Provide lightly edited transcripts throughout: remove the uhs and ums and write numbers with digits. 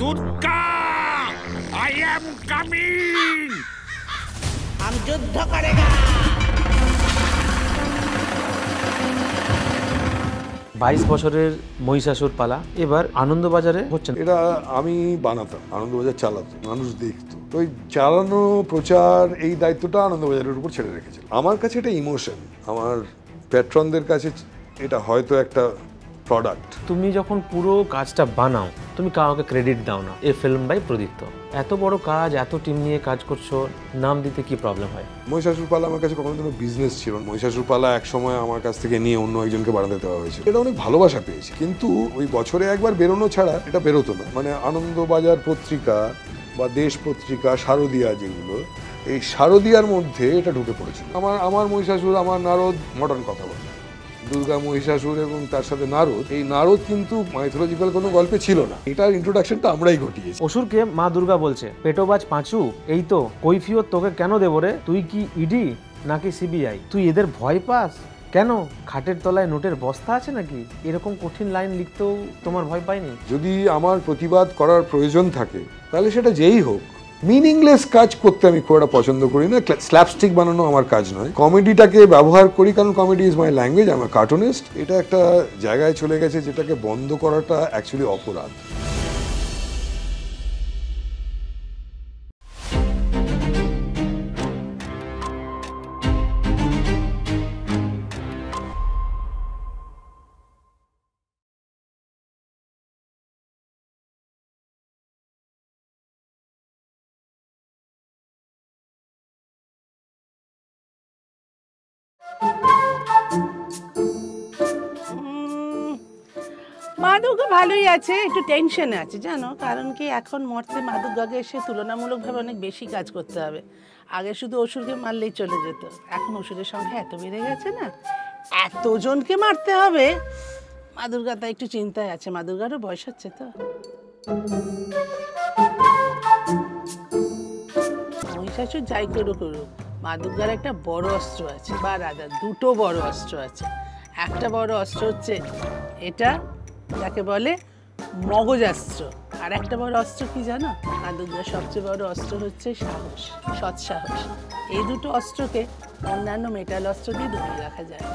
Durga, I am coming! हम युद्ध करेगा। 22 বছরের মহিষাসুর পালা এবার আনন্দবাজারে হচ্ছে। এটা আমি বানাতাম, আনন্দবাজার চালাতাম, মানুষ দেখতো। তো ওই চালানো প্রচার এই দায়িত্বটা আনন্দবাজারের উপর ছেড়ে রেখেছে। আমার কাছে এটা ইমোশন, আমার প্যাট্রনদের কাছে এটা হয়তো একটা প্রোডাক্ট। তুমি যখন পুরো কাজটা বানাও তুমি কাউকে ক্রেডিট দাও না। এ ফিল্ম বাই প্রদীপ্ত, এত বড় কাজ, এত টিম নিয়ে কাজ করছো, নাম দিতে কি প্রবলেম হয়? মহিষাসুর পালা আমার কাছে কখনো কোনো বিজনেস ছিল না। মহিষাসুর পালা এক সময় আমার কাছ থেকে নিয়ে অন্য একজনকে বানাতে দেওয়া হয়েছে। এটা অনেক ভালোবাসা পেয়েছি, কিন্তু ওই বছরে একবার বেরোনো ছাড়া এটা বেরোতো না। মানে আনন্দবাজার পত্রিকা বা দেশ পত্রিকা, শারদিয়া, যেগুলো এই শারদিয়ার মধ্যে এটা ঢুকে পড়েছিল। আমার মহিষাসুর, আমার নারদ মডার্ন কথা বলে, দুর্গা, মহিষাসুর এবং তার সাথে নারদ, এই নারদ কিন্তু মাইথোলজিক্যাল কোনো গল্পে ছিল না। এটার ইন্ট্রোডাকশনটা আমরাই ঘটিয়েছি। অসুরকে মা দুর্গা বলছে, পেটোবাজ পাঁচু, এই তো কৈফিয়ত তোকে কেন দেব রে? তুই কি ইডি নাকি সিবিআই? তুই এদের ভয় পাস কেন? খাটের তলায় নোটের বস্তা আছে নাকি? এরকম কঠিন লাইন লিখতেও তোমার ভয় পায়নি? যদি আমার প্রতিবাদ করার প্রয়োজন থাকে তাহলে সেটা যেই হোক। মিনিংলেস কাজ করতে আমি খুব একটা পছন্দ করি না। স্ল্যাপস্টিক বানানো আমার কাজ নয়। কমেডিটাকে ব্যবহার করি, কারণ কমেডি ইজ মাই ল্যাঙ্গুয়েজ, আমি কার্টুনিস্ট। এটা একটা জায়গায় চলে গেছে যেটাকে বন্ধ করাটা অ্যাকচুয়ালি অপরাধ। মা দুর্গা ভালোই আছে, একটু টেনশনে আছে জানো। কারণ কি, এখন মরতে মা দুর্গাকে এসে তুলনামূলকভাবে অনেক বেশি কাজ করতে হবে। আগে শুধু অসুরকে মারলেই চলে যেত, এখন অসুরের সংখ্যা এত বেড়ে গেছে না, এতজনকে মারতে হবে। মা দুর্গা তাই একটু চিন্তায় আছে। মা দুর্গারও বয়স হচ্ছে তো। মহিষাসুর যাই করুক, মা দুর্গার একটা বড় অস্ত্র আছে, বা রাজা দুটো বড় অস্ত্র আছে। একটা বড় অস্ত্র হচ্ছে এটা, যাকে বলে মগজাস্ত্র। আর একটা বড় অস্ত্র কি জানো? মা দুর্গার সবচেয়ে বড় অস্ত্র হচ্ছে সাহস, সৎ সাহস। এই দুটো অস্ত্রকে অন্যান্য মেটাল অস্ত্র দিয়ে দমিয়ে রাখা যায় না।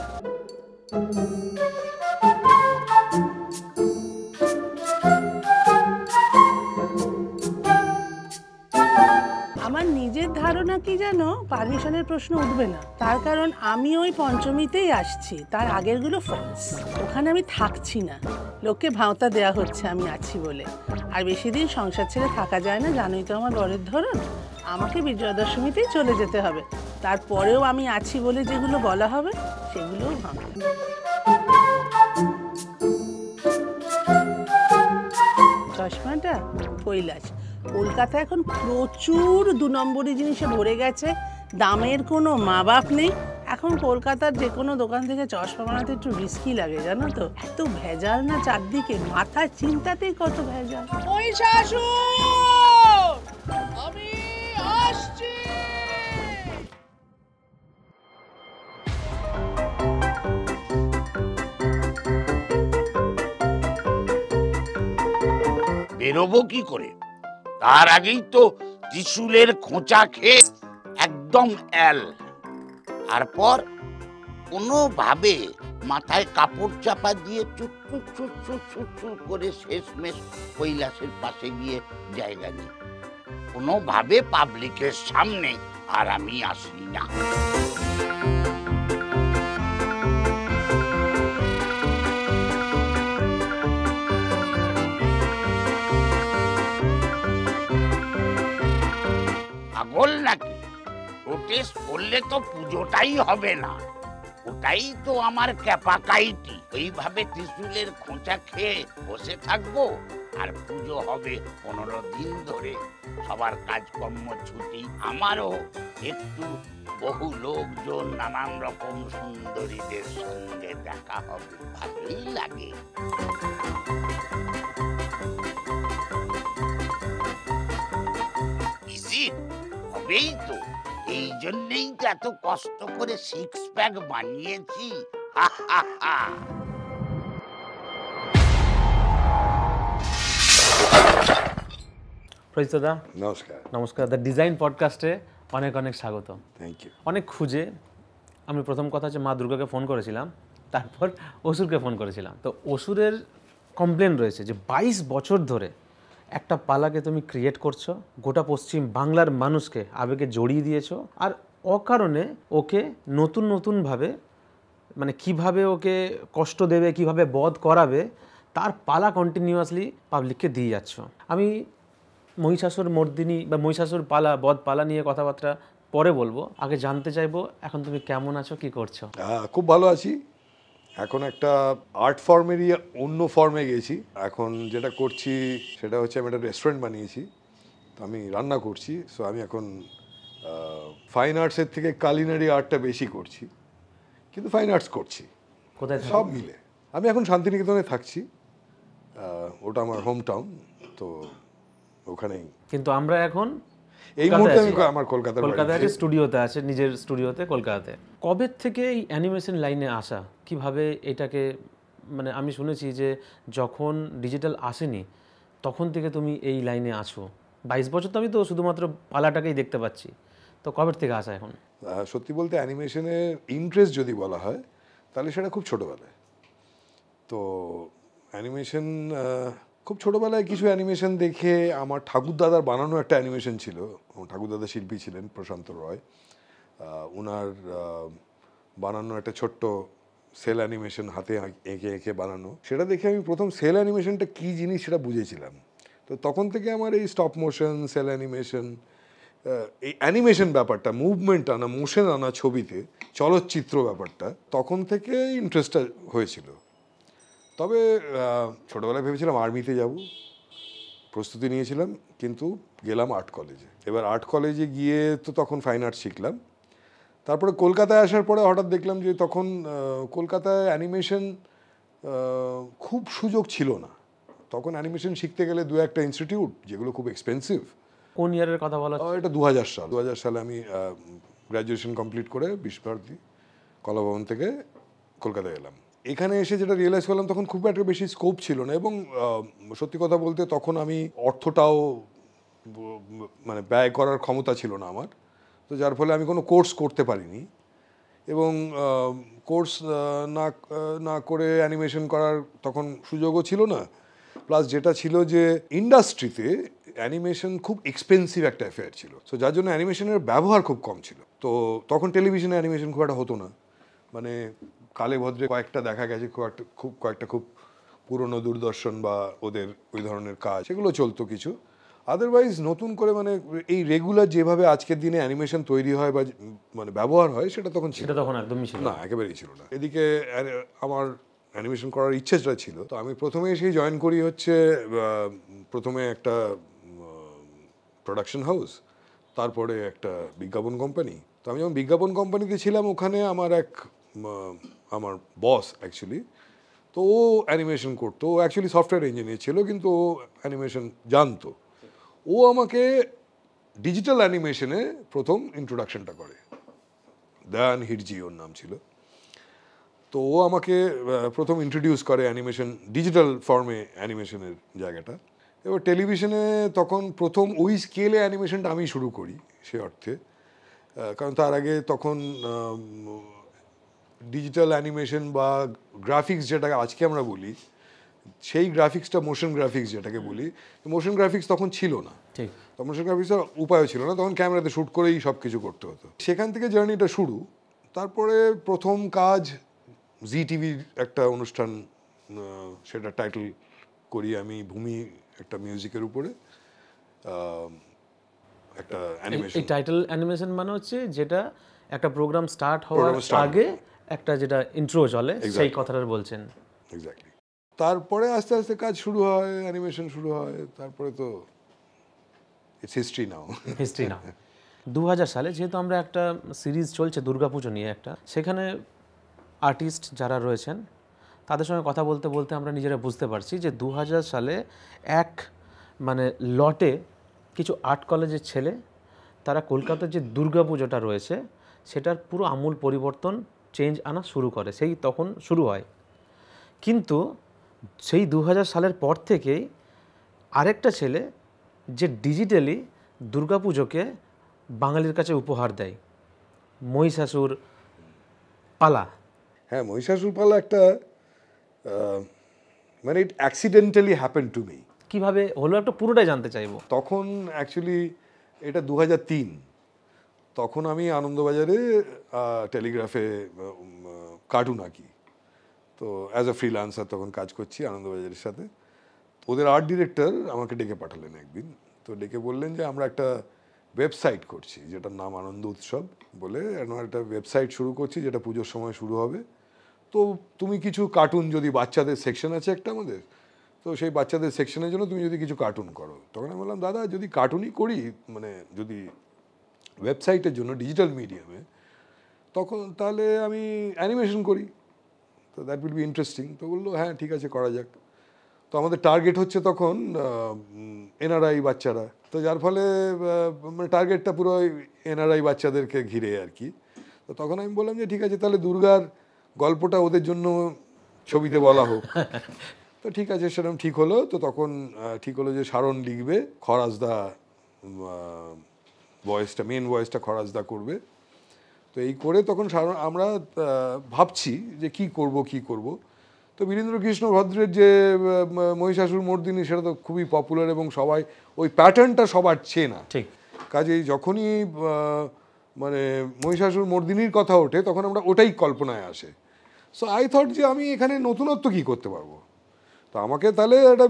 আমার নিজের ধারণা কি জানো, পারমিশনের প্রশ্ন উঠবে না। তার কারণ আমি ওই পঞ্চমীতেই আসছি, তার আগেরগুলো ফলস। ওখানে আমি থাকছি না, লোককে ভাঁওতা দেওয়া হচ্ছে আমি আছি বলে। আর বেশি দিন সংসার ছেড়ে থাকা যায় না, জানোই তো আমার বরের ধরন। আমাকে বিজয়া দশমীতেই চলে যেতে হবে। তারপরেও আমি আছি বলে যেগুলো বলা হবে সেগুলোও ভাঙবে। চশমাটা কৈলাস। কলকাতা এখন প্রচুর 2 নম্বরি জিনিসে ভরে গেছে, দামের কোনো মা বাপ নেই। এখন কলকাতার যে কোনো দোকান থেকে চশমা বানাতে একটু রিস্কি লাগে জানো তো। এত ভেজাল না চারদিকে, মাথায় চিন্তাতেই কত ভেজাল। মহিষাসুর, আমি আসছি। বেরোবো কি করে? তার আগেই তো ত্রিশূলের খোঁচা খেয়ে একদম এল। তারপর কোনোভাবে মাথায় কাপড় চাপা দিয়ে চুট চুট চুট চুট চুট চুট করে শেষমেশ কৈলাসের পাশে গিয়ে জায়গা নিই। কোনোভাবে পাবলিকের সামনে আর আমি আসি না। পাগল নাকি? প্রোটেস্ট করলে তো পুজোটাই হবে না। ওটাই তো আমার ক্যাপাকাইটি। এইভাবে ত্রিশূলের খোঁচা খেয়ে বসে থাকবো আর পুজো হবে 15 দিন ধরে। সবার কাজকর্ম ছুটি, আমারও একটু বহু লোকজন, নানান রকম সুন্দরীদের সঙ্গে দেখা হবে, ভালোই লাগে। হবেই তো, এই জন্যই তো এত কষ্ট করে 6 প্যাক বানিয়েছি। প্রজিতদা নমস্কার। নমস্কার। দ্য ডিজাইন পডকাস্টে অনেক অনেক স্বাগত। Thank you. অনেক খুঁজে আমি প্রথম কথা হচ্ছে মা দুর্গাকে ফোন করেছিলাম, তারপর অসুরকে ফোন করেছিলাম। তো অসুরের কমপ্লেন রয়েছে যে 22 বছর ধরে একটা পালাকে তুমি ক্রিয়েট করছো, গোটা পশ্চিম বাংলার মানুষকে আবেগে জড়িয়ে দিয়েছো, আর অকারণে ওকে নতুন নতুনভাবে মানে কিভাবে ওকে কষ্ট দেবে, কিভাবে বধ করাবে, তার পালা কন্টিনিউয়াসলি পাবলিককে দিয়ে যাচ্ছ। আমি মহিষাসুর মর্দিনী বা মহিষাসুর পালা, বধ পালা নিয়ে কথাবার্তা পরে বলবো। আগে জানতে চাইবো এখন তুমি কেমন আছো, কি করছো? খুব ভালো আছি। এখন একটা আর্ট ফর্মেরই অন্য ফর্মে গেছি। এখন যেটা করছি সেটা হচ্ছে আমি একটা রেস্টুরেন্ট বানিয়েছি, তো আমি রান্না করছি। সো আমি এখন ফাইন আর্টসের থেকে কালিনারি আর্টটা বেশি করছি, কিন্তু ফাইন আর্টস করছি কোথায় থাকো? সব মিলে। আমি এখন শান্তিনিকেতনে থাকছি, ওটা আমার হোম টাউন, তো ওখানেই। কিন্তু আমরা এখন এই মুহূর্তে আমি আমার কলকাতায় আছে, স্টুডিওতে আছে, নিজের স্টুডিওতে কলকাতাতে। কবে থেকে এই অ্যানিমেশন লাইনে আসা, কিভাবে এটাকে মানে আমি শুনেছি যে যখন ডিজিটাল আসেনি তখন থেকে তুমি এই লাইনে আছো। 22 বছর তো আমি তো শুধুমাত্র পালাটাকেই দেখতে পাচ্ছি, তো কবে থেকে আসা এখন? সত্যি বলতে অ্যানিমেশনের ইন্টারেস্ট যদি বলা হয় তাহলে সেটা খুব ছোটোবেলায়। তো অ্যানিমেশন খুব ছোটোবেলায় কিছু অ্যানিমেশন দেখে আমার ঠাকুরদাদার বানানো একটা অ্যানিমেশন ছিল। আমার ঠাকুরদাদা শিল্পী ছিলেন প্রশান্ত রয়, ওনার বানানো একটা ছোট্ট সেল অ্যানিমেশন, হাতে এঁকে এঁকে বানানো, সেটা দেখে আমি প্রথম সেল অ্যানিমেশনটা কী জিনিস সেটা বুঝেছিলাম। তো তখন থেকে আমার এই স্টপ মোশন, সেল অ্যানিমেশন, এই অ্যানিমেশন ব্যাপারটা, মুভমেন্ট আনা, মোশন আনা ছবিতে, চলচ্চিত্র ব্যাপারটা, তখন থেকে ইন্টারেস্টটা হয়েছিল। তবে ছোটোবেলায় ভেবেছিলাম আর্মিতে যাব, প্রস্তুতি নিয়েছিলাম, কিন্তু গেলাম আর্ট কলেজে। এবার আর্ট কলেজে গিয়ে তো তখন ফাইন আর্ট শিখলাম। তারপরে কলকাতায় আসার পরে হঠাৎ দেখলাম যে তখন কলকাতায় অ্যানিমেশন খুব সুযোগ ছিল না। তখন অ্যানিমেশন শিখতে গেলে 2-1টা ইনস্টিটিউট, যেগুলো খুব এক্সপেন্সিভ। কোন ইয়ারের কথা বলা? এটা 2000 সাল। 2000 সালে আমি গ্র্যাজুয়েশন কমপ্লিট করে বিশ্বভারতী কলাভবন থেকে কলকাতায় এলাম। এখানে এসে যেটা রিয়েলাইজ করলাম, তখন খুব একটা বেশি স্কোপ ছিল না, এবং সত্যি কথা বলতে তখন আমি অর্থটাও মানে ব্যয় করার ক্ষমতা ছিল না আমার। তো যার ফলে আমি কোনো কোর্স করতে পারিনি, এবং কোর্স না করে অ্যানিমেশন করার তখন সুযোগও ছিল না। প্লাস যেটা ছিল যে ইন্ডাস্ট্রিতে অ্যানিমেশন খুব এক্সপেন্সিভ একটা অ্যাফেয়ার ছিল, সো যার জন্য অ্যানিমেশনের ব্যবহার খুব কম ছিল। তো তখন টেলিভিশনে অ্যানিমেশন খুব একটা হতো না, মানে কালে ভদ্রে কয়েকটা দেখা গেছে, কয়েকটা খুব পুরনো দূরদর্শন বা ওদের ওই ধরনের কাজ, সেগুলো চলতো কিছু। আদারওয়াইজ নতুন করে মানে এই রেগুলার যেভাবে আজকের দিনে অ্যানিমেশন তৈরি হয় বা মানে ব্যবহার হয়, সেটা তখন ছিল সেটা তখন একদমই ছিল না, একেবারেই ছিল না। এদিকে আমার অ্যানিমেশন করার ইচ্ছেটা ছিল, তো আমি প্রথমে এসেই জয়েন করি হচ্ছে প্রথমে একটা প্রোডাকশন হাউস, তারপরে একটা বিজ্ঞাপন কোম্পানি। তো আমি যখন বিজ্ঞাপন কোম্পানিতে ছিলাম, ওখানে আমার বস অ্যাকচুয়ালি, তো ও অ্যানিমেশন করতো। ও অ্যাকচুয়ালি সফটওয়্যার ইঞ্জিনিয়ার ছিল, কিন্তু ও অ্যানিমেশন জানতো। ও আমাকে ডিজিটাল অ্যানিমেশনে প্রথম ইন্ট্রোডাকশনটা করে, দয়ান হিরজি ওর নাম ছিল। তো ও আমাকে প্রথম ইন্ট্রোডিউস করে অ্যানিমেশন, ডিজিটাল ফর্মে অ্যানিমেশনের জায়গাটা। এবার টেলিভিশনে তখন প্রথম ওই স্কেলে অ্যানিমেশনটা আমি শুরু করি সে অর্থে, কারণ তার আগে তখন ডিজিটাল অ্যানিমেশন বা গ্রাফিক্স যেটাকে আজকে আমরা বলি, সেই গ্রাফিক্সটা মোশন গ্রাফিক্স যেটাকে বলি, মোশন গ্রাফিক্স তখন ছিল না। ঠিক, তো মোশন গ্রাফিক্সের উপায় ছিল না, তখন ক্যামেরাতে শ্যুট করেই সব কিছু করতে হতো। সেখান থেকে জার্নিটা শুরু। তারপরে প্রথম কাজ জি টিভির একটা অনুষ্ঠান, সেটা টাইটেল করি আমি ভূমি, একটা মিউজিকের উপরে একটা অ্যানিমেশন। এই টাইটেল অ্যানিমেশন মানে হচ্ছে যেটা একটা প্রোগ্রাম স্টার্ট হওয়ার আগে একটা যেটা ইন্ট্রো চলে, সেই কথাটা বলছেন। এক্স্যাক্টলি। তারপরে আস্তে আস্তে কাজ শুরু হয়, অ্যানিমেশন শুরু হয়, তারপরে তো ইটস হিস্ট্রি নাও। 2000 সালে যেহেতু আমরা একটা সিরিজ চলছে দুর্গাপুজো নিয়ে একটা, সেখানে আর্টিস্ট যারা রয়েছেন তাদের সঙ্গে কথা বলতে বলতে আমরা নিজেরা বুঝতে পারছি যে 2000 সালে এক মানে লটে কিছু আর্ট কলেজের ছেলে তারা কলকাতার যে দুর্গাপুজোটা রয়েছে সেটার পুরো আমূল পরিবর্তন, চেঞ্জ আনা শুরু করে, সেই তখন শুরু হয়। কিন্তু সেই 2000 সালের পর থেকেই আরেকটা ছেলে যে ডিজিটালি দুর্গাপুজোকে বাঙালির কাছে উপহার দেয়, মহিষাসুর পালা। হ্যাঁ, মহিষাসুর পালা একটা মানে ইট অ্যাক্সিডেন্টালি হ্যাপেন টু মি। কিভাবে হলো একটা পুরোটাই জানতে চাইবো। তখন অ্যাকচুয়ালি এটা 2003, তখন আমি আনন্দবাজারে টেলিগ্রাফে কার্টুন আঁকি। তো অ্যাজ আ ফ্রিল্যান্সার তখন কাজ করছি আনন্দবাজারের সাথে। ওদের আর্ট ডিরেক্টর আমাকে ডেকে পাঠালেন একদিন। তো ডেকে বললেন যে আমরা একটা ওয়েবসাইট করছি যেটার নাম আনন্দ উৎসব বলে, একটা ওয়েবসাইট শুরু করছি যেটা পুজোর সময় শুরু হবে। তো তুমি কিছু কার্টুন, যদি বাচ্চাদের সেকশন আছে একটা আমাদের, তো সেই বাচ্চাদের সেকশনের জন্য তুমি যদি কিছু কার্টুন করো। তখন আমি বললাম, দাদা যদি কার্টুনই করি, মানে যদি ওয়েবসাইটের জন্য ডিজিটাল মিডিয়ামে, তখন তাহলে আমি অ্যানিমেশন করি, তো দ্যাট উইল বি ইন্টারেস্টিং। তো বললো হ্যাঁ ঠিক আছে, করা যাক। তো আমাদের টার্গেট হচ্ছে তখন এনআরআই বাচ্চারা, তো যার ফলে মানে টার্গেটটা পুরো এনআরআই বাচ্চাদেরকে ঘিরে আর কি। তো তখন আমি বললাম যে ঠিক আছে, তাহলে দুর্গার গল্পটা ওদের জন্য ছবিতে বলা হোক। তো ঠিক আছে, সেরকম ঠিক হলো। তো তখন ঠিক হলো যে শারণ লিখবে, খরাজদা ভয়েসটা, মেন ভয়েসটা খরাজদা করবে। তো এই করে তখন আমরা ভাবছি যে কি করব। তো বীরেন্দ্রকৃষ্ণ ভদ্রের যে মহিষাসুর মর্দিনী, সেটা তো খুবই পপুলার এবং সবাই ওই প্যাটার্নটা সবার চেনা। ঠিক। কাজেই যখনই মানে মহিষাসুর মর্দিনীর কথা ওঠে, তখন আমরা ওটাই কল্পনায় আসে। সো আই থট যে আমি এখানে নতুনত্ব কী করতে পারবো। তো আমাকে তাহলে একটা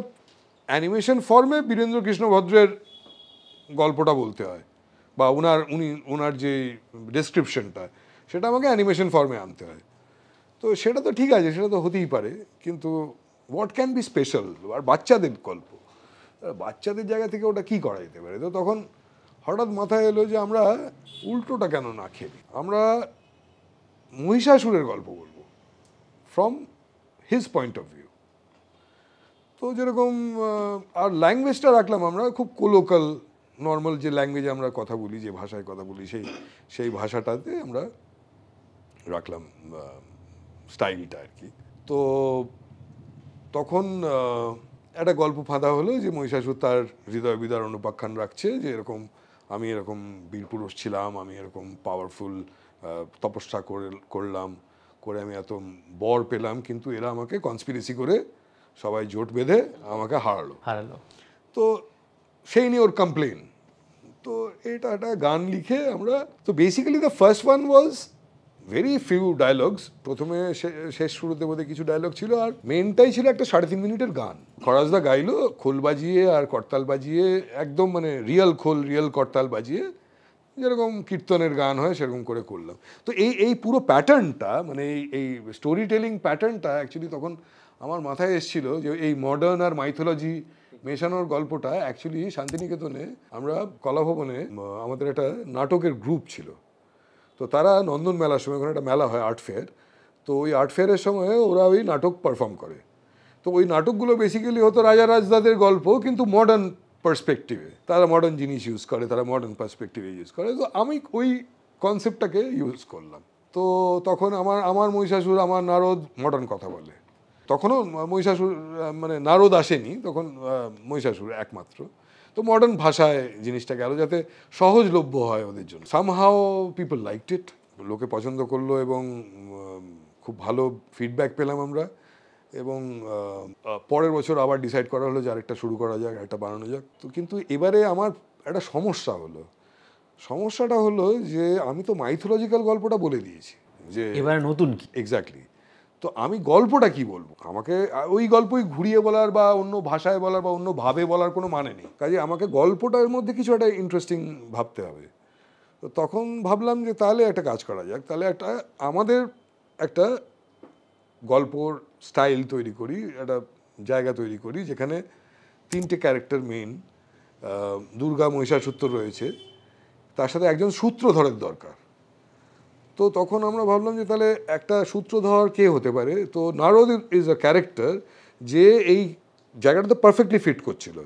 অ্যানিমেশন ফর্মে বীরেন্দ্রকৃষ্ণ ভদ্রের গল্পটা বলতে হয়, বা ওনার যে ডেসক্রিপশনটা, সেটা আমাকে অ্যানিমেশন ফর্মে আনতে হয়। তো সেটা তো ঠিক আছে, সেটা তো হতেই পারে, কিন্তু হোয়াট ক্যান বি স্পেশাল? আর বাচ্চাদের গল্প, বাচ্চাদের জায়গা থেকে ওটা কি করা যেতে পারে? তো তখন হঠাৎ মাথায় এলো যে আমরা উল্টোটা কেন না খেলি, আমরা মহিষাসুরের গল্প বলবো from his point of view. তো যেরকম আর ল্যাঙ্গুয়েজটা রাখলাম আমরা খুব কোলোকাল, নর্মাল যে ল্যাঙ্গুয়েজে আমরা কথা বলি, যে ভাষায় কথা বলি, সেই ভাষাটাতে আমরা রাখলাম স্টাইলটা আর কি। তো তখন একটা গল্প ফাঁদা হলো যে মহিষাসুর তার হৃদয় বিদারণ উপাখ্যান রাখছে, যে এরকম আমি এরকম বীরপুরুষ ছিলাম, আমি এরকম পাওয়ারফুল তপস্যা করলাম, করে আমি এত বর পেলাম, কিন্তু এরা আমাকে কনস্পিরেসি করে সবাই জোট বেঁধে আমাকে হারালো। তো সেই নিয়ে ওর কমপ্লেন। তো এটা একটা গান লিখে আমরা, তো basically the first one was very few dialogues. প্রথমে শেষ শুরুতে বোধহয় কিছু ডায়লগ ছিল, আর মেনটাই ছিল একটা 3.5 মিনিটের গান। খরাজদা গাইলো খোল বাজিয়ে আর করতাল বাজিয়ে, একদম মানে রিয়েল খোল রিয়েল করতাল বাজিয়ে, যেরকম কীর্তনের গান হয় সেরকম করে করলাম। তো এই পুরো প্যাটার্নটা, মানে এই স্টোরি টেলিং প্যাটার্নটা অ্যাকচুয়ালি তখন আমার মাথায় এসেছিল, যে এই মডার্ন আর মাইথোলজি মেশানোর গল্পটা অ্যাকচুয়ালি শান্তিনিকেতনে আমরা কলাভবনে আমাদের একটা নাটকের গ্রুপ ছিল। তো তারা নন্দন মেলার সময়, ওখানে একটা মেলা হয় আর্ট ফেয়ার, তো ওই আর্ট ফেয়ারের সময় ওরা ওই নাটক পারফর্ম করে। তো ওই নাটকগুলো বেসিক্যালি হতো রাজা রাজদাদের গল্প, কিন্তু মডার্ন পার্সপেক্টিভে, তারা মডার্ন জিনিস ইউজ করে, তারা মডার্ন পার্সপেক্টিভে ইউজ করে। তো আমি ওই কনসেপ্টটাকে ইউজ করলাম। তো তখন আমার মহিষাসুর, আমার নারদ মডার্ন কথা বলে। তখনও মহিষাসুর মানে নারদ আসেনি, তখন মহিষাসুর একমাত্র। তো মডার্ন ভাষায় জিনিসটা গেল যাতে সহজলভ্য হয় ওদের জন্য। সামহাও পিপল লাইকড ইট, লোকে পছন্দ করলো এবং খুব ভালো ফিডব্যাক পেলাম আমরা। এবং পরের বছর আবার ডিসাইড করা হলো যে আরেকটা শুরু করা যাক, একটা বানানো যাক। তো কিন্তু এবারে আমার একটা সমস্যাটা হলো যে আমি তো মাইথোলজিক্যাল গল্পটা বলে দিয়েছি, যে এবারে নতুন কি এক্স্যাক্টলি। তো আমি গল্পটা কি বলবো? আমাকে ওই গল্পই ঘুরিয়ে বলার বা অন্য ভাষায় বলার বা অন্য ভাবে বলার কোনো মানে নেই। কাজে আমাকে গল্পটার মধ্যে কিছু একটা ইন্টারেস্টিং ভাবতে হবে। তো তখন ভাবলাম যে তাহলে একটা কাজ করা যাক, তাহলে আমাদের একটা গল্পর স্টাইল তৈরি করি, একটা জায়গা তৈরি করি যেখানে 3টে ক্যারেক্টার মেইন, দুর্গা মহিষাসুর রয়েছে, তার সাথে একজন সূত্রধরের দরকার। তো তখন আমরা ভাবলাম যে তাহলে একটা সূত্রধর কে হতে পারে। তো নারদ ইজ আ ক্যারেক্টার যে এই জায়গাটাতে পারফেক্টলি ফিট করছিল,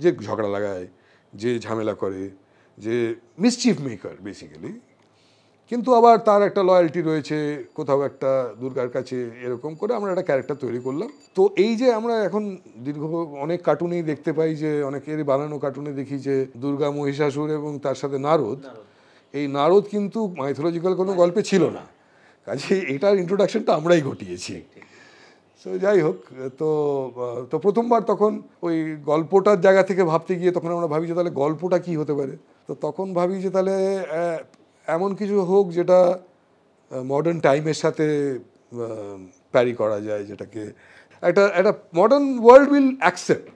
যে ঝগড়া লাগায়, যে ঝামেলা করে, যে মিসচিফ মেকার বেসিক্যালি। কিন্তু আবার তার একটা লয়্যালটি রয়েছে কোথাও একটা দুর্গার কাছে, এরকম করে আমরা একটা ক্যারেক্টার তৈরি করলাম। তো এই যে আমরা এখন দীর্ঘ অনেক কার্টুনেই দেখতে পাই, যে অনেকেরই বানানো কার্টুনে দেখি যে দুর্গা মহিষাসুর এবং তার সাথে নারদ, এই নারদ কিন্তু মাইথোলজিক্যাল কোনো গল্পে ছিল না, কাজে এটার ইন্ট্রোডাকশনটা আমরাই ঘটিয়েছি। তো যাই হোক, তো প্রথমবার তখন ওই গল্পটার জায়গা থেকে ভাবতে গিয়ে তখন আমরা ভাবি যে তাহলে গল্পটা কি হতে পারে। তো তখন ভাবি যে তাহলে এমন কিছু হোক যেটা মডার্ন টাইমের সাথে প্যারি করা যায়, যেটাকে একটা modern world will accept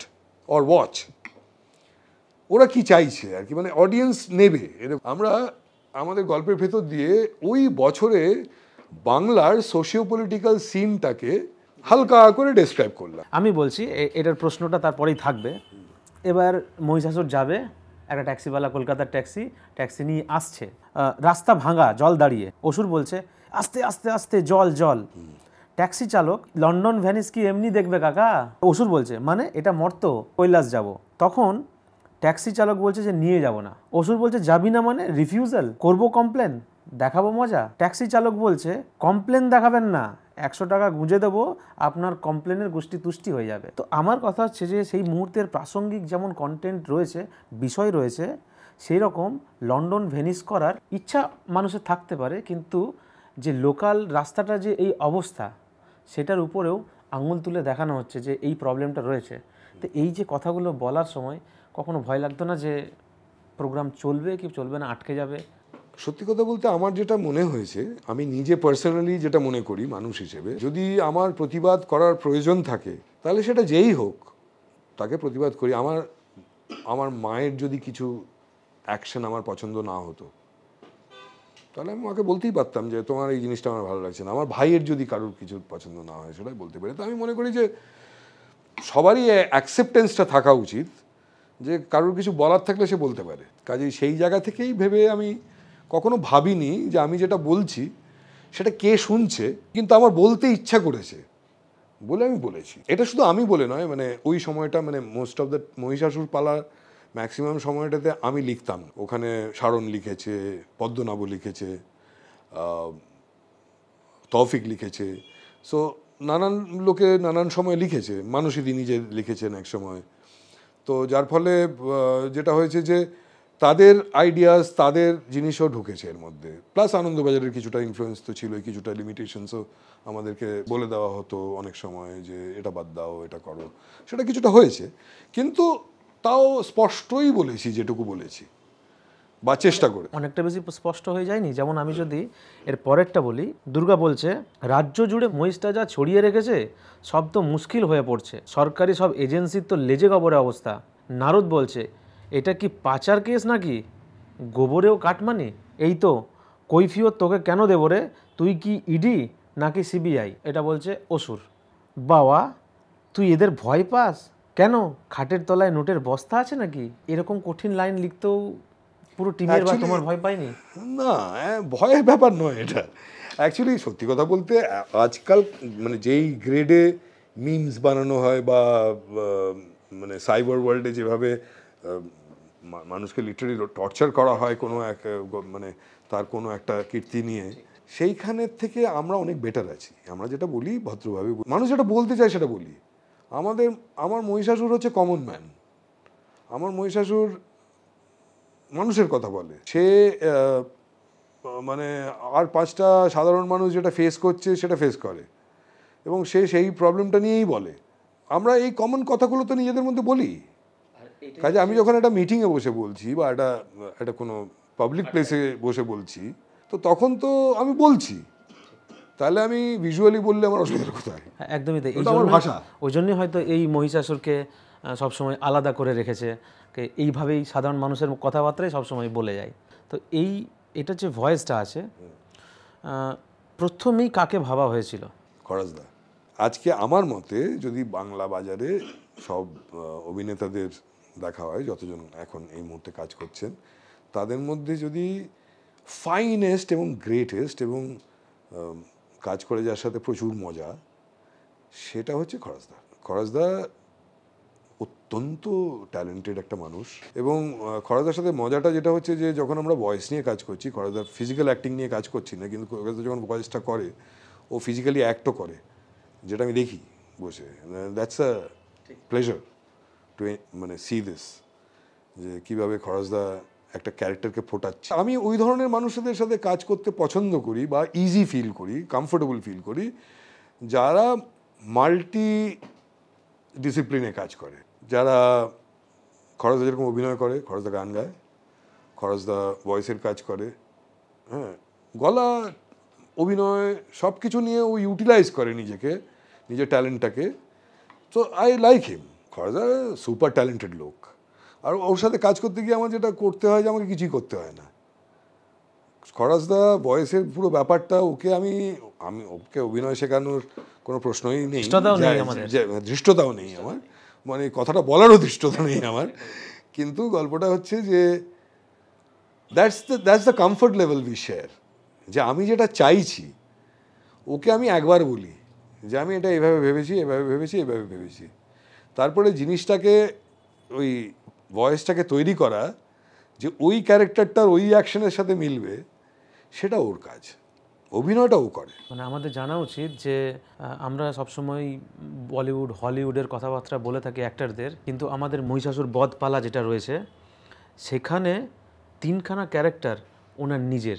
or watch, ওরা কি চাইছে আর কি, মানে অডিয়েন্স নেবে। আমরা আমাদের গল্পের ভেতর দিয়ে ওই বছরে বাংলার সোশিও পলিটিক্যাল সিনটাকে হালকা করে ডেসক্রাইব করলাম। আমি বলছি এটার প্রশ্নটা তারপরেই থাকবে। এবার মহিষাসুর যাবে, একটা ট্যাক্সিওয়ালা, কলকাতার ট্যাক্সি নিয়ে আসছে, রাস্তা ভাঙা, জল দাঁড়িয়ে, অসুর বলছে আস্তে আস্তে আস্তে জল জল। ট্যাক্সি চালক, লন্ডন ভ্যানিস কি এমনি দেখবে কাকা? অসুর বলছে মানে এটা মর্ত, কৈলাস যাব। তখন ট্যাক্সি চালক বলছে যে নিয়ে যাব না। অসুর বলছে যাবি না মানে? রিফিউজাল করবো, কমপ্লেন দেখাবো মজা। ট্যাক্সি চালক বলছে কমপ্লেন দেখাবেন না, 100 টাকা গুঁজে দেবো, আপনার কমপ্লেনের গোষ্ঠী তুষ্টি হয়ে যাবে। তো আমার কথা হচ্ছে যে সেই মুহূর্তের প্রাসঙ্গিক যেমন কন্টেন্ট রয়েছে, বিষয় রয়েছে, সেই রকম লন্ডন ভেনিস করার ইচ্ছা মানুষের থাকতে পারে, কিন্তু যে লোকাল রাস্তাটা যে এই অবস্থা, সেটার উপরেও আঙুল তুলে দেখানো হচ্ছে যে এই প্রবলেমটা রয়েছে। তো এই যে কথাগুলো বলার সময় কখনো ভয় লাগতো না যে প্রোগ্রাম চলবে কি চলবে না, আটকে যাবে? সত্যি কথা বলতে আমার যেটা মনে হয়েছে, আমি নিজে পার্সোনালি যেটা মনে করি মানুষ হিসেবে, যদি আমার প্রতিবাদ করার প্রয়োজন থাকে তাহলে সেটা যেই হোক তাকে প্রতিবাদ করি। আমার মায়ের যদি কিছু অ্যাকশন আমার পছন্দ না হতো তাহলে আমি মাকে বলতেই পারতাম যে তোমার এই জিনিসটা আমার ভালো লাগছে না। আমার ভাইয়ের যদি কারোর কিছু পছন্দ না হয় সেটাই বলতে পারে। তো আমি মনে করি যে সবারই অ্যাকসেপ্টেন্সটা থাকা উচিত, যে কারোর কিছু বলার থাকলে সে বলতে পারে। কাজেই সেই জায়গা থেকেই ভেবে আমি কখনো ভাবিনি যে আমি যেটা বলছি সেটা কে শুনছে, কিন্তু আমার বলতে ইচ্ছা করেছে বলে আমি বলেছি। এটা শুধু আমি বলে নয়, মানে ওই সময়টা, মানে মোস্ট অফ দ্য মহিষাসুর পালার ম্যাক্সিমাম সময়টাতে আমি লিখতাম। ওখানে শারণ লিখেছে, পদ্মনাভ লিখেছে, তৌফিক লিখেছে, সো নানান লোকে নানান সময় লিখেছে, মানুষই নিজে লিখেছেন এক সময়। তো যার ফলে যেটা হয়েছে যে তাদের আইডিয়াস, তাদের জিনিসও ঢুকেছে এর মধ্যে, প্লাস আনন্দবাজারের কিছুটা ইনফ্লুয়েন্স তো ছিলই, কিছুটা লিমিটেশনসও আমাদেরকে বলে দেওয়া হতো অনেক সময় যে এটা বাদ দাও, এটা করো, সেটা কিছুটা হয়েছে। কিন্তু তাও স্পষ্টই বলেছি যেটুকু বলেছি, বা চেষ্টা করে। অনেকটা বেশি স্পষ্ট হয়ে যায়নি? যেমন আমি যদি এর পরেরটা বলি, দুর্গা বলছে রাজ্য জুড়ে মহিষটা যা ছড়িয়ে রেখেছে সব তো মুশকিল হয়ে পড়ছে, সরকারি সব এজেন্সির তো লেজে গবরে অবস্থা। নারদ বলছে এটা কি পাচার কেস নাকি, গোবরেও কাটমানি? এই তো কৈফিয়ত তোকে কেন দেবো রে, তুই কি ইডি নাকি সিবিআই? এটা বলছে অসুর। বাবা তুই এদের ভয় পাস কেন, খাটের তলায় নোটের বস্তা আছে নাকি? এরকম কঠিন লাইন লিখতেও পুরো টিমের বা তোমার ভয় পায়নি? না, ভয়ের ব্যাপার নয় এটা। অ্যাকচুয়ালি সত্যি কথা বলতে আজকাল মানে যেই গ্রেডে মিমস বানানো হয় বা মানে সাইবার ওয়ার্ল্ডে যেভাবে মানুষকে লিটারালি টর্চার করা হয় কোনো এক মানে তার কোনো একটা কীর্তি নিয়ে, সেইখানের থেকে আমরা অনেক বেটার আছি। আমরা যেটা বলি ভদ্রভাবে, মানুষ যেটা বলতে চায় সেটা বলি। আমার মহিষাসুর হচ্ছে কমন ম্যান। আমার মহিষাসুর মানুষের কথা বলে, সে মানে আর 5টা সাধারণ মানুষ যেটা ফেস করছে সেটা ফেস করে, এবং সে সেই প্রবলেমটা নিয়েই বলে। আমরা এই কমন কথাগুলো তো নিজেদের মধ্যে বলি। কাজে আমি যখন একটা মিটিংয়ে বসে বলছি বা একটা কোনো পাবলিক প্লেসে বসে বলছি, তো তখন তো আমি বলছি, তাহলে আমি ভিজুয়ালি বললে আমার অসুবিধার কোথায়? একদমই তাই। আমার ভাষা। ওই জন্যই হয়তো এই মহিষাসুরকে সবসময় আলাদা করে রেখেছে, এইভাবেই সাধারণ মানুষের কথাবার্তাই সবসময় বলে যায়। তো এটা যে ভয়েসটা আছে, প্রথমেই কাকে ভাবা হয়েছিল? খরচদা। আজকে আমার মতে যদি বাংলা বাজারে সব অভিনেতাদের দেখা হয়, যতজন এখন এই মুহূর্তে কাজ করছেন, তাদের মধ্যে যদি ফাইনেস্ট এবং গ্রেটেস্ট এবং কাজ করে যার সাথে প্রচুর মজা, সেটা হচ্ছে খরচদা। খরচদা অত্যন্ত ট্যালেন্টেড একটা মানুষ। এবং খরচদার সাথে মজাটা যেটা হচ্ছে যে যখন আমরা ভয়েস নিয়ে কাজ করছি, খরচদার ফিজিক্যাল অ্যাক্টিং নিয়ে কাজ করছি না, কিন্তু খরচদা যখন ভয়েসটা করে ও ফিজিক্যালি অ্যাক্টও করে, যেটা আমি দেখি বসে। দ্যাটস আ প্লেজার টু মানে সি দিস, যে কীভাবে খরচদা একটা ক্যারেক্টারকে ফোটাচ্ছে। আমি ওই ধরনের মানুষদের সাথে কাজ করতে পছন্দ করি বা ইজি ফিল করি, কমফোর্টেবল ফিল করি, যারা মাল্টি ডিসিপ্লিনে কাজ করে। যারা খরচদা যেরকম অভিনয় করে, খরচদা গান গায়, খরচদা ভয়েসের কাজ করে, হ্যাঁ, গলা, অভিনয় সব কিছু নিয়ে ও ইউটিলাইজ করে নিজেকে, নিজের ট্যালেন্টটাকে। তো আই লাইক হিম। খরচদা সুপার ট্যালেন্টেড লোক। আর ওর সাথে কাজ করতে গিয়ে আমার যেটা করতে হয় যে আমাকে কিছুই করতে হয় না। খরচদা ভয়েসের পুরো ব্যাপারটা ওকে আমি ওকে অভিনয় শেখানোর কোনো প্রশ্নই নেই, ধৃষ্টতাও নেই আমার, মানে কথাটা বলারও ধৃষ্টতা নেই আমার। কিন্তু গল্পটা হচ্ছে যে that's the comfort level we share, যে আমি যেটা চাইছি ওকে আমি একবার বলি যে আমি এটা এভাবে ভেবেছি, এভাবে ভেবেছি, এভাবে ভেবেছি। তারপরে জিনিসটাকে, ওই ভয়েসটাকে তৈরি করা যে ওই ক্যারেক্টারটার ওই অ্যাকশনের সাথে মিলবে, সেটা ওর কাজ। অভিনয়টা ও করে। মানে আমাদের জানা উচিত যে আমরা সবসময় বলিউড, হলিউডের কথাবার্তা বলে থাকি অ্যাক্টরদের, কিন্তু আমাদের মহিষাসুর বধপালা যেটা রয়েছে সেখানে 3খানা ক্যারেক্টার ওনার নিজের।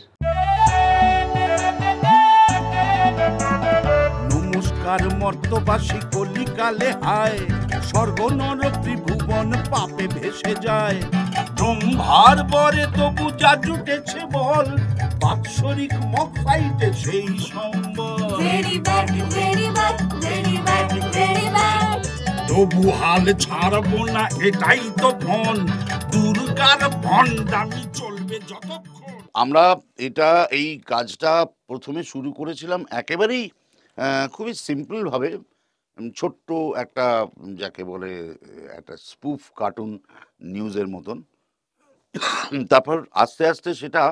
নমস্কার মর্তবাসী কলিকালে হায়, স্বর্গ নর ত্রিভুবন পাপে ভেসে যায়। ব্রহ্মার বরে তবু যা জুটেছে বল, বাৎসরিক মক ফাইটে সেই সম্বল। তবু হাল ছাড়বো না, এটাই তো ফোন, দুর্গার ভণ্ডামি চলবে যতক্ষণ। আমরা এই কাজটা প্রথমে শুরু করেছিলাম একেবারেই খুবই সিম্পলভাবে, ছোট্ট একটা, যাকে বলে একটা স্পুফ কার্টুন নিউজের মতন। তারপর আস্তে আস্তে সেটা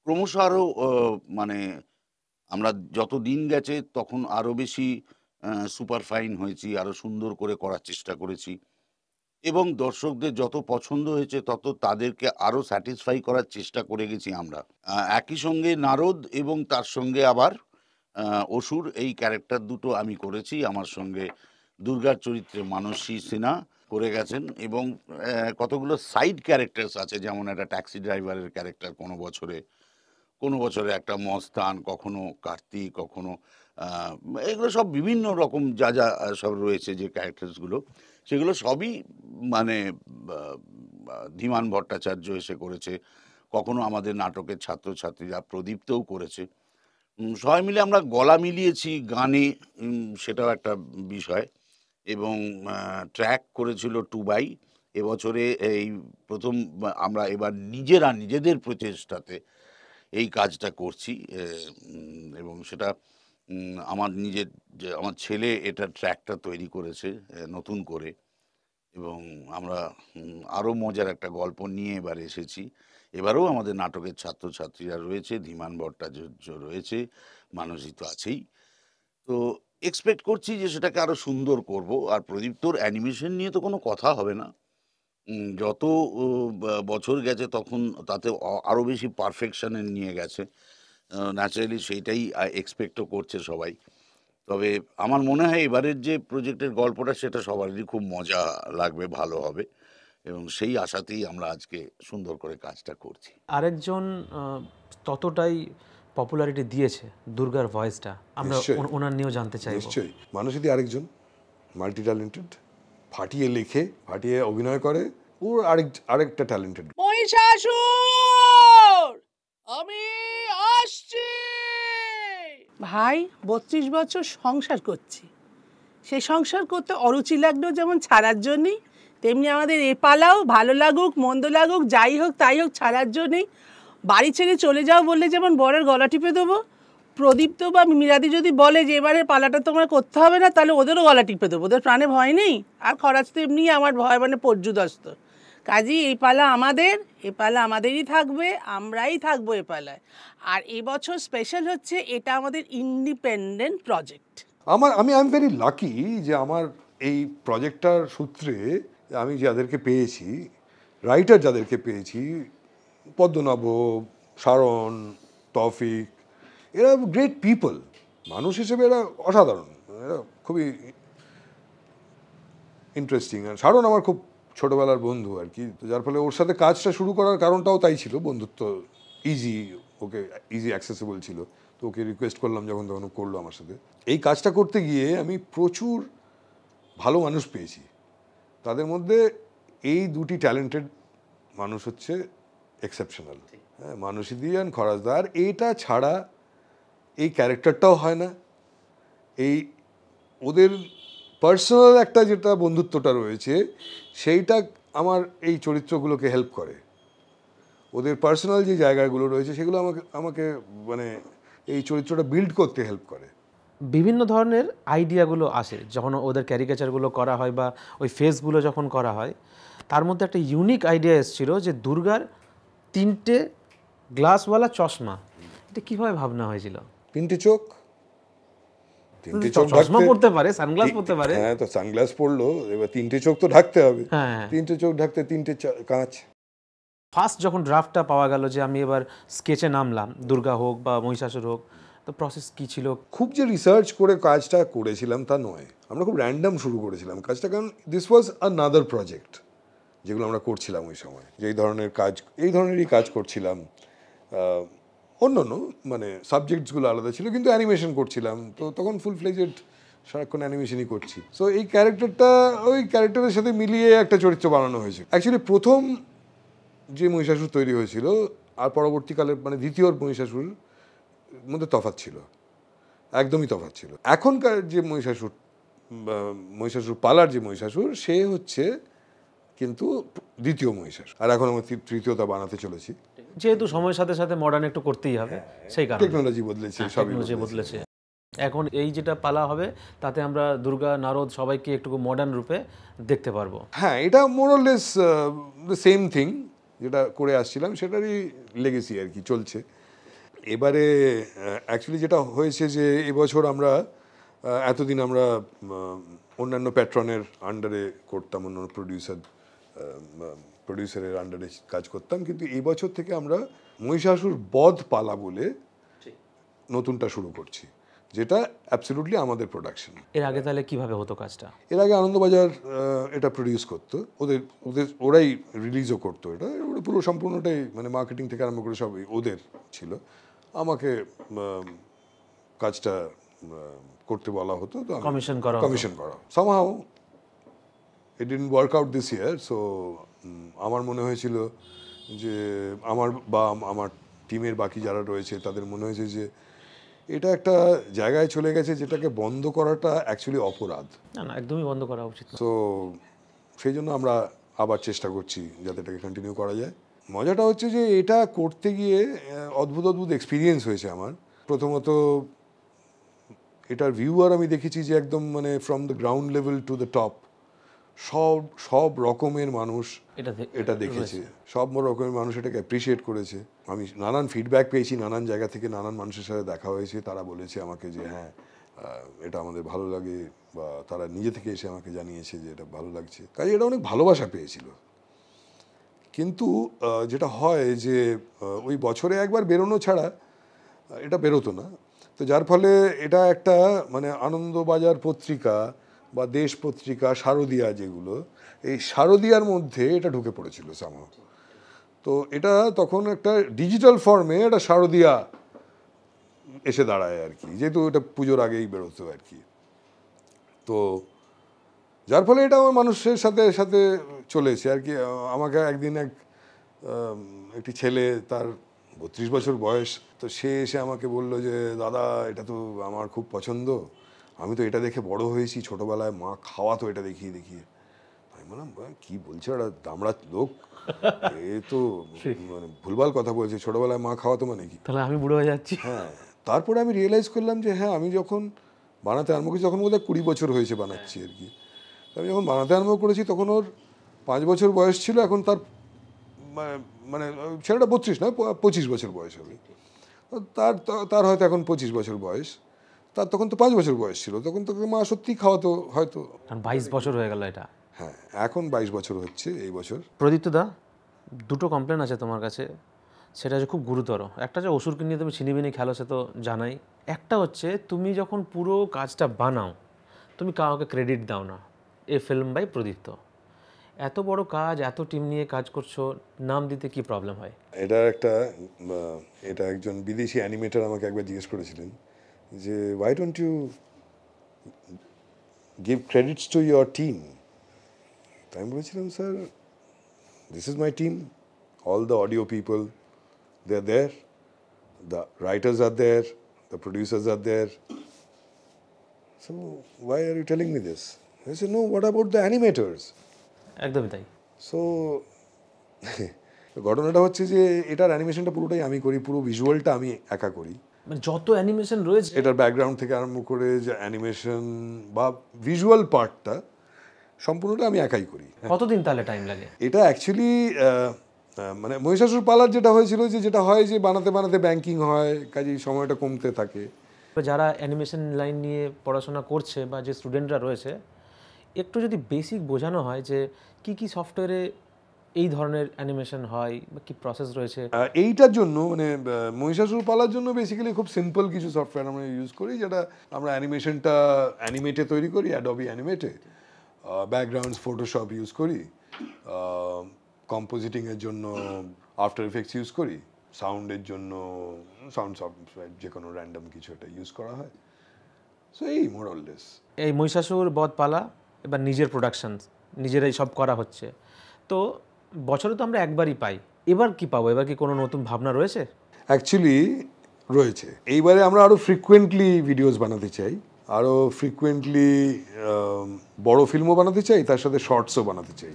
ক্রমশ আরও মানে আমরা যত দিন গেছে তখন আরও বেশি সুপার ফাইন হয়েছি, আরও সুন্দর করে করার চেষ্টা করেছি, এবং দর্শকদের যত পছন্দ হয়েছে তত তাদেরকে আরও স্যাটিসফাই করার চেষ্টা করে গেছি আমরা। একই সঙ্গে নারদ এবং তার সঙ্গে আবার অসুর, এই ক্যারেক্টার দুটো আমি করেছি। আমার সঙ্গে দুর্গার চরিত্রে মানসী সিনহা করে গেছেন, এবং কতগুলো সাইড ক্যারেক্টার্স আছে, যেমন একটা ট্যাক্সি ড্রাইভারের ক্যারেক্টার কোনো বছরে একটা মস্তান, কখনো কার্তিক, কখনো এগুলো সব বিভিন্ন রকম যা যা সব রয়েছে যে ক্যারেক্টার্সগুলো, সেগুলো সবই মানে ধীমান ভট্টাচার্য এসে করেছে, কখনো আমাদের নাটকের ছাত্রছাত্রীরা, প্রদীপ্তও করেছে। সবাই মিলে আমরা গলা মিলিয়েছি গানে, সেটাও একটা বিষয়, এবং ট্র্যাক করেছিল টুবাই। এবছরে এই প্রথম আমরা এবার নিজেদের প্রচেষ্টাতে এই কাজটা করছি, এবং সেটা আমার ছেলে এটা ট্র্যাকটা তৈরি করেছে নতুন করে, এবং আমরা আরও মজার একটা গল্প নিয়ে এবার এসেছি। এবারেও আমাদের নাটকের ছাত্রছাত্রীরা রয়েছে, ধীমান ভট্টাচার্য রয়েছে, মানসী তো আছেই। তো এক্সপেক্ট করছি যে সেটাকে আরও সুন্দর করব। আর প্রদীপ্তর অ্যানিমেশন নিয়ে তো কোনো কথা হবে না, যত বছর গেছে তখন তাতে আরও বেশি পারফেকশনে নিয়ে গেছে, ন্যাচারালি সেইটাই এক্সপেক্টও করছে সবাই। তবে আমার মনে হয় এবারের যে প্রজেক্টের গল্পটা সেটা সবারই খুব মজা লাগবে, ভালো হবে, এবং সেই আশাতেই আমরা আজকে সুন্দর করে কাজটা করছি। আরেকজন ততটাই পপুলারিটি দিয়েছে দুর্গার ভয়েসটা, আমরা ওনার নিয়েও জানতে চাই। নিশ্চয়ই, মানসীদি আরেকজন মাল্টি ট্যালেন্টেড, ফাটিয়ে লেখে, ফাটিয়ে অভিনয় করে, ওর আরেকটা ট্যালেন্টেড। মহিষাসুর, আমি আসছি। ভাই 32 বছর সংসার করছি, সেই সংসার করতে অরুচি লাগলো যেমন ছাড়ার জন্যই, তেমনি আমাদের এ পালাও ভালো লাগুক মন্দ লাগুক যাই হোক তাই হোক ছাড়ার জন্যই। বাড়ি ছেড়ে চলে যাও বললে যেমন বরের গলা টিপে দেবো, প্রদীপ্ত বা মিরাদি যদি বলে যে এবারে পালাটা তোমার করতে হবে না, তাহলে ওদেরও গলা টিপে দেবো, ওদের প্রাণে ভয় নেই। আর খরাজ তো এমনি আমার ভয় মানে পর্যুদস্ত। কাজেই এই পালা আমাদেরই থাকবে, আমরাই থাকবো এ পালায়। আর এবছর স্পেশাল হচ্ছে এটা আমাদের ইন্ডিপেন্ডেন্ট প্রজেক্ট। আমি ভেরি লাকি যে আমার এই প্রজেক্টটার সূত্রে আমি যাদেরকে পেয়েছি, রাইটার যাদেরকে পেয়েছি, পদ্মনাভ, শারণ, তৌফিক, এরা গ্রেট পিপল, মানুষ হিসেবে এরা অসাধারণ, এরা খুবই ইন্টারেস্টিং। আর শারণ আমার খুব ছোটবেলার বন্ধু আর কি, তো যার ফলে ওর সাথে কাজটা শুরু করার কারণটাও তাই ছিল, বন্ধুত্ব ইজি, ওকে ইজি অ্যাক্সেসিবল ছিল, তো ওকে রিকোয়েস্ট করলাম যখন তখন ও করলো আমার সাথে। এই কাজটা করতে গিয়ে আমি প্রচুর ভালো মানুষ পেয়েছি, তাদের মধ্যে এই দুটি ট্যালেন্টেড মানুষ হচ্ছে এক্সেপশনাল, হ্যাঁ, মানসী আর খরাজদার। এইটা ছাড়া এই ক্যারেক্টারটাও হয় না, এই ওদের পার্সোনাল একটা যেটা বন্ধুত্বটা রয়েছে সেইটা আমার এই চরিত্রগুলোকে হেল্প করে, ওদের পার্সোনাল যে জায়গাগুলো রয়েছে সেগুলো আমাকে মানে এই চরিত্রটা বিল্ড করতে হেল্প করে। বিভিন্ন ধরনের আইডিয়াগুলো আসে যখন ওদের ক্যারিকেচারগুলো করা হয় বা ওই ফেসগুলো যখন করা হয়, তার মধ্যে একটা ইউনিক আইডিয়া এসেছিল যে দুর্গার 3টে গ্লাসওয়ালা চশমা, এটা কিভাবে ভাবনা হয়েছিল? 3টে চোখ, 3টে চোখ চশমা পড়তে পারে, সানগ্লাস পড়তে পারে, হ্যাঁ, তো সানগ্লাস পরলো, এবার 3টে চোখ তো ঢাকতে হবে, হ্যাঁ, 3টে চোখ ঢাকতে 3টে কাঁচ। ফার্স্ট যখন ড্রাফটটা পাওয়া গেল যে আমি এবার স্কেচে নামলাম, দুর্গা হোক বা মহিষাসুর হোক, তো প্রসেস কি ছিল? খুব যে রিসার্চ করে কাজটা করেছিলাম তা নয়, আমরা খুব র্যান্ডম শুরু করেছিলাম কাজটা, কারণ দিস ওয়াজ আনাদার প্রজেক্ট যেগুলো আমরা করছিলাম ওই সময়, যেই ধরনের কাজ, এই ধরনেরই কাজ করছিলাম। অন্য মানে সাবজেক্টসগুলো আলাদা ছিল, কিন্তু অ্যানিমেশন করছিলাম, তো তখন ফুল ফ্লেজেড সারাক্ষণ অ্যানিমেশনই করছি। সো এই ক্যারেক্টারটা ওই ক্যারেক্টারের সাথে মিলিয়ে একটা চরিত্র বানানো হয়েছে। অ্যাকচুয়ালি প্রথম যে মহিষাসুর তৈরি হয়েছিল আর পরবর্তীকালে মানে দ্বিতীয় মহিষাসুর মধ্যে তফাৎ ছিল, একদমই তফাৎ ছিল। এখনকার যে মহিষাসুর পালার যে মহিষাসুর, সে হচ্ছে কিন্তু দ্বিতীয় মহিষাসুর, আর এখন আমরা তৃতীয়টা বানাতে চলেছি, যেহেতু সময়ের সাথে সাথে মডার্ন একটু করতেই হবে, সেই কারণে টেকনোলজি বদলেছে, সবই টেকনোলজি বদলেছে। এখন এই যেটা পালা হবে তাতে আমরা দুর্গা, নারদ সবাইকে একটু মডার্ন রূপে দেখতে পারবো। হ্যাঁ, এটা মোরলেস দ্য সেম থিং যেটা করে আসছিলাম সেটারই লেগেসি আর কি, চলছে। এবারে অ্যাকচুয়ালি যেটা হয়েছে যে এবছর আমরা এতদিন আমরা অন্যান্য প্যাট্রনের আন্ডারে করতাম, অন্য প্রডিউসারের আন্ডারে কাজ করতাম, কিন্তু এই বছর থেকে আমরা মহিষাসুর বধ পালা বলে নতুনটা শুরু করছি, যেটা অ্যাবসলিউটলি আমাদের প্রোডাকশন। এর আগে তাহলে কিভাবে হতো কাজটা? এর আগে আনন্দবাজার এটা প্রডিউস করতো, ওরাই রিলিজও করতো, এটা পুরো সম্পূর্ণটাই মানে মার্কেটিং থেকে আরম্ভ করে সবই ওদের ছিল। আমাকে কাজটা করতে বলা হতো, তো কমিশন করা। Somehow it didn't work out this year, so আমার মনে হয়েছিল যে আমার টিমের বাকি যারা রয়েছে তাদের মনে হয়েছে যে এটা একটা জায়গায় চলে গেছে যেটাকে বন্ধ করাটা অ্যাকচুয়ালি অপরাধ, না একদমই বন্ধ করা উচিত। তো সেই জন্য আমরা আবার চেষ্টা করছি যাতে এটাকে কন্টিনিউ করা যায়। মজাটা হচ্ছে যে এটা করতে গিয়ে অদ্ভুত এক্সপিরিয়েন্স হয়েছে আমার। প্রথমত এটার ভিউয়ার আমি দেখেছি যে একদম মানে from the ground level to the top সব রকমের মানুষ এটা দেখেছে, সব রকমের মানুষ এটাকে অ্যাপ্রিসিয়েট করেছে। আমি নানান ফিডব্যাক পেয়েছি, নানান জায়গা থেকে নানান মানুষের সাথে দেখা হয়েছে, তারা বলেছে আমাকে যে হ্যাঁ এটা আমাদের ভালো লাগে, বা তারা নিজে থেকে এসে আমাকে জানিয়েছে যে এটা ভালো লাগছে, কাজে এটা অনেক ভালোবাসা পেয়েছিল। কিন্তু যেটা হয় যে ওই বছরে একবার বেরোনো ছাড়া এটা বেরোতো না, তো যার ফলে এটা একটা মানে আনন্দবাজার পত্রিকা বা দেশ পত্রিকা, শারদিয়া, যেগুলো এই শারদিয়ার মধ্যে এটা ঢুকে পড়েছিল সামহাউ। তো এটা তখন একটা ডিজিটাল ফর্মে একটা শারদিয়া এসে দাঁড়ায় আর কি, যেহেতু এটা পুজোর আগেই বেরোতো আর কি। তো যার ফলে এটা আমার মানুষের সাথে সাথে চলেছে আর কি। আমাকে একদিন একটি ছেলে, তার 32 বছর বয়স, তো সে এসে আমাকে বললো যে দাদা এটা তো আমার খুব পছন্দ, আমি তো এটা দেখে বড় হয়েছি, ছোটবেলায় মা খাওয়াতো এটা দেখিয়ে দেখিয়ে। আমি বললাম কি বলছে ওরা দামড়া লোক, এ তো মানে ভুলভাল কথা বলছে, ছোটবেলায় মা খাওয়াতো মানে কি, তাহলে আমি বুড়ো হয়ে যাচ্ছি। হ্যাঁ, তারপরে আমি রিয়েলাইজ করলাম যে হ্যাঁ, আমি যখন বানাতে আরম্ভ করেছি তখন বোধহয় 20 বছর হয়েছে বানাচ্ছি আর কি। আমি যখন বানাতে আরম্ভ করেছি তখন ওর 5 বছর বয়স ছিল, এখন তার মানে ছেলেটা 32 না 25 বছর বয়স হবে, তার হয়তো এখন 25 বছর বয়স। তার তখন তো 5 বছর বয়স ছিল, তখন তোকে মা সত্যিই খাওয়াতো হয়তো। কারণ 22 বছর হয়ে গেল এটা। হ্যাঁ, এখন 22 বছর হচ্ছে এই বছর। প্রদীপ্ত দা, দুটো কমপ্লেন আছে তোমার কাছে, সেটা হচ্ছে খুব গুরুতর। একটা হচ্ছে অসুরকে নিয়ে তুমি ছিনিবিনি খেলো, সে তো জানাই। একটা হচ্ছে তুমি যখন পুরো কাজটা বানাও তুমি কাউকে ক্রেডিট দাও না, এ ফিল্ম বাই প্রদীপ্ত। এত বড় কাজ, এত টিম নিয়ে কাজ করছো, নাম দিতে কি প্রবলেম হয়? এটা একজন বিদেশি অ্যানিমেটর আমাকে একবার জিজ্ঞেস করেছিলেন যে why don't you give credits to your team. তাই আমি বলেছিলাম, sir, this is my team, all the audio people they are there, the writers are there, the producers are there, so why are you telling me this? I said, no, what about the animators? একদমই তাই। So ঘটনাটা হচ্ছে যে এটার অ্যানিমেশনটা পুরোটাই আমি করি, পুরো ভিজুয়ালটা আমি একা করি। মানে যত অ্যানিমেশন রয়েছে, এটার ব্যাকগ্রাউন্ড থেকে আরম্ভ করে যে অ্যানিমেশন বা ভিজুয়াল পার্টটা সম্পূর্ণটা আমি একাই করি। কতদিন তাহলে টাইম লাগে? এটা অ্যাকচুয়ালি মানে মহিষাসুর পালার যেটা হয়েছিল, যেটা হয় যে বানাতে বানাতে ব্যাংকিং হয়, কাজেই সময়টা কমতে থাকে। যারা অ্যানিমেশন লাইন নিয়ে পড়াশোনা করছে বা যে স্টুডেন্টরা রয়েছে, একটু যদি বেসিক বোঝানো হয় যে কি কি সফটওয়্যারে এই ধরনের অ্যানিমেশন হয় বা কি প্রসেস রয়েছে। এইটার জন্য মানে মহিষাসুর পালার জন্য বেসিক্যালি খুব সিম্পল কিছু সফটওয়্যার আমরা ইউজ করি, যেটা আমরা অ্যানিমেশনটা অ্যানিমেটে তৈরি করি, অ্যাডোবি অ্যানিমেটে। ব্যাকগ্রাউন্ডস ফটোশপ ইউজ করি, কম্পোজিটিংয়ের জন্য আফটার এফেক্টস ইউজ করি, সাউন্ডের জন্য সাউন্ড সফটওয়্যার যে কোনো র্যান্ডম কিছু একটা ইউজ করা হয়। সো এই মোর অর লেস। এই মহিষাসুর বধ পালা এবার নিজের প্রোডাকশন, নিজেরাই সব করা হচ্ছে, তো বছরে তো আমরা একবারই পাই, এবার কি পাবো? এবার কি কোনো নতুন ভাবনা রয়েছে? অ্যাকচুয়ালি রয়েছে। এইবারে আমরা আরও ফ্রিকুয়েন্টলি ভিডিওস বানাতে চাই, আরও ফ্রিকুয়েন্টলি বড় ফিল্মও বানাতে চাই, তার সাথে শর্টসও বানাতে চাই,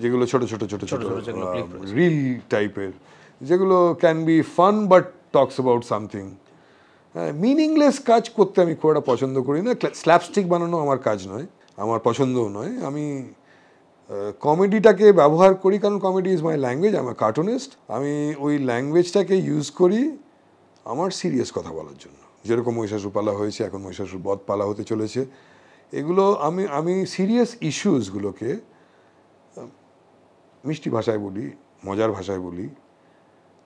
যেগুলো ছোট ছোট ছোট ছোট রিল টাইপের, যেগুলো can be fun but talks about something. Meaningless কাজ করতে আমি খুব একটা পছন্দ করি না। স্ল্যাপস্টিক বানানো আমার কাজ নয়, আমার পছন্দও নয়। আমি কমেডিটাকে ব্যবহার করি, কারণ কমেডি ইজ মাই ল্যাঙ্গুয়েজ, আমি কার্টুনিস্ট। আমি ওই ল্যাঙ্গুয়েজটাকে ইউজ করি আমার সিরিয়াস কথা বলার জন্য। যেরকম মহিষাসুর পালা হয়েছে, এখন মহিষাসুর বধ পালা হতে চলেছে, এগুলো আমি সিরিয়াস ইস্যুসগুলোকে মিষ্টি ভাষায় বলি, মজার ভাষায় বলি।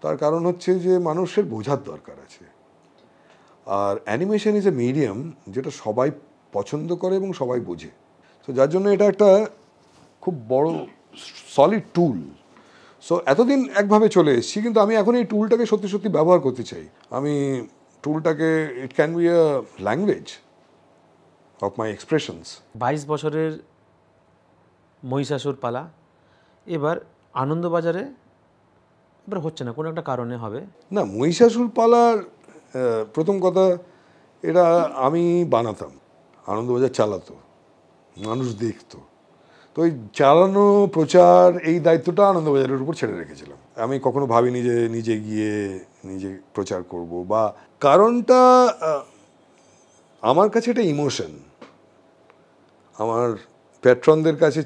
তার কারণ হচ্ছে যে মানুষের বোঝার দরকার আছে। আর অ্যানিমেশন ইজ এ মিডিয়াম যেটা সবাই পছন্দ করে এবং সবাই বোঝে। তো যার জন্য এটা একটা খুব বড় সলিড টুল। সো এতদিন একভাবে চলে এসেছি, কিন্তু আমি এখন এই টুলটাকে সত্যি সত্যি ব্যবহার করতে চাই। আমি টুলটাকে, it can be a language of my expressions. 22 বছরের মহিষাসুর পালা এবার আনন্দবাজারে এবার হচ্ছে না, কোনো একটা কারণে হবে না। মহিষাসুর পালার প্রথম কথা, এটা আমি বানাতাম, আনন্দবাজার চালাতো, মানুষ দেখতো। তো ওই চালানো, প্রচার, এই দায়িত্বটা আনন্দবাজারের উপর ছেড়ে রেখেছিলাম। আমি কখনো ভাবিনি যে নিজে গিয়ে নিজে প্রচার করব, বা কারণটা আমার কাছে এটা ইমোশন। আমার প্যাট্রনদের কাছে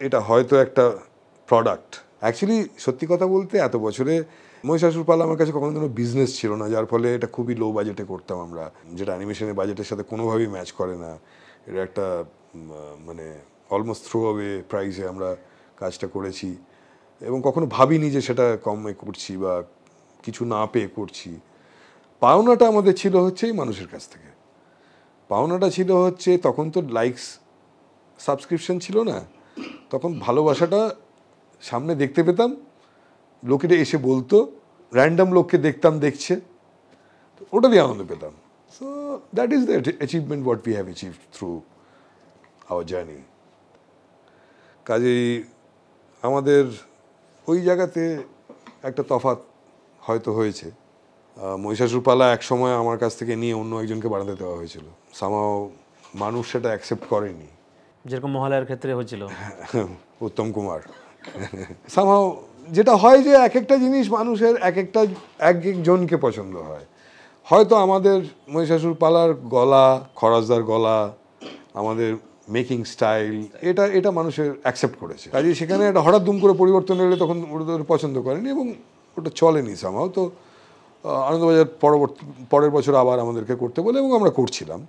এটা হয়তো একটা প্রোডাক্ট। অ্যাকচুয়ালি সত্যি কথা বলতে, এত বছরে মহিষাসুর পালা আমার কাছে কখনো কোনো বিজনেস ছিল না, যার ফলে এটা খুবই লো বাজেটে করতাম আমরা, যেটা অ্যানিমেশনের বাজেটের সাথে কোনোভাবেই ম্যাচ করে না। এটা একটা মানে অলমোস্ট থ্রো অ্যাওয়ে প্রাইসে আমরা কাজটা করেছি, এবং কখনো ভাবিনি যে সেটা কমে করছি বা কিছু না পেয়ে করছি। পাওনাটা আমাদের ছিল হচ্ছে এই মানুষের কাছ থেকে। পাওনাটা ছিল হচ্ছে, তখন তো লাইকস সাবস্ক্রিপশন ছিল না, তখন ভালোবাসাটা সামনে দেখতে পেতাম, লোকেরা এসে বলতো, র্যান্ডম লোককে দেখতাম দেখছে, ওটা দিয়ে আনন্দ পেতাম। So that is the achievement what we have achieved through hour journey. কাজেই আমাদের ওই জায়গাতে একটা তফাৎ হয়তো হয়েছে। মহিষাসুর পালা এক সময় আমার কাছ থেকে নিয়ে অন্য একজনকে বানাতে দেওয়া হয়েছিল। সামাও মানুষ সেটা অ্যাকসেপ্ট করেনি, যেরকম মহালয়ার ক্ষেত্রে হয়েছিল উত্তম কুমার। সামাও যেটা হয় যে এক একটা জিনিস মানুষের এক একজনকে পছন্দ হয়। হয়তো আমাদের মহিষাসুর পালার গলা, খরাজদার গলা, আমাদের মেকিং স্টাইল, এটা মানুষের অ্যাকসেপ্ট করেছে। কাজে সেখানে একটা হঠাৎ দুম করে পরিবর্তন এলে তখন ওদের পছন্দ করেনি এবং ওটা চলেনি সামাও। তো আনন্দবাজার পরের বছর আবার আমাদেরকে করতে বলে এবং আমরা করছিলাম।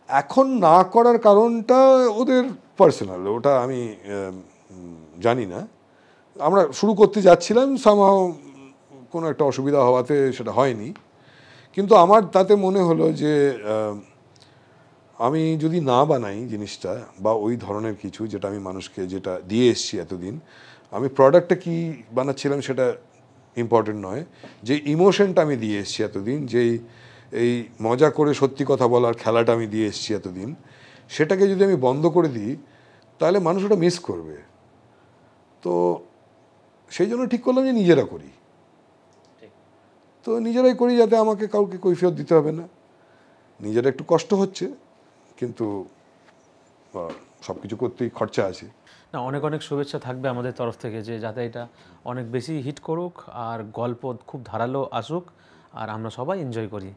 এখন না করার কারণটা ওদের পার্সোনাল, ওটা আমি জানি না। আমরা শুরু করতে যাচ্ছিলাম, সামহাও কোনো একটা অসুবিধা হওয়াতে সেটা হয়নি। কিন্তু আমার তাতে মনে হলো যে আমি যদি না বানাই জিনিসটা বা ওই ধরনের কিছু যেটা আমি মানুষকে যেটা দিয়ে এসেছি এতদিন, আমি প্রোডাক্টটা কি বানাচ্ছিলাম সেটা ইম্পর্টেন্ট নয়, যে ইমোশনটা আমি দিয়ে এসেছি এতদিন, যেই এই মজা করে সত্যি কথা বলার খেলাটা আমি দিয়ে এসেছি এতদিন, সেটাকে যদি আমি বন্ধ করে দিই তাহলে মানুষ ওটা মিস করবে। তো সেই জন্য ঠিক করলাম যে নিজেরা করি। তো নিজেরাই করি, যাতে আমাকে কাউকে কৈফিয়ত দিতে হবে না। নিজেরা একটু কষ্ট হচ্ছে, কিন্তু সব কিছু করতেই খরচা আছে। না, অনেক অনেক শুভেচ্ছা থাকবে আমাদের তরফ থেকে, যে যাতে এটা অনেক বেশি হিট করুক আর গল্প খুব ধারালো আসুক আর আমরা সবাই এনজয় করি।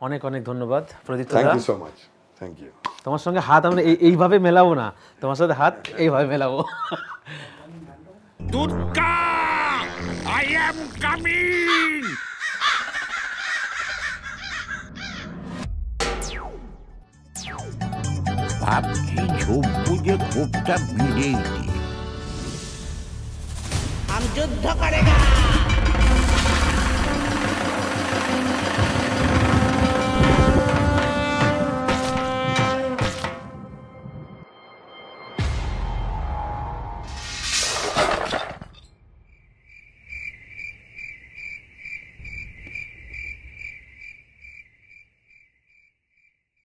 অনেক অনেক ধন্যবাদ প্রদীপ্ত দা। Thank you so much. Thank you. তোমার সঙ্গে হাত আমরা এইভাবে মেলাবো না, তোমার সাথে হাত এইভাবে মেলাবো। Durga, I am coming. ভাবছি ঝোপ বুঝে ক্ষোভটা বেড়েই দিই। हम युद्ध करेगा।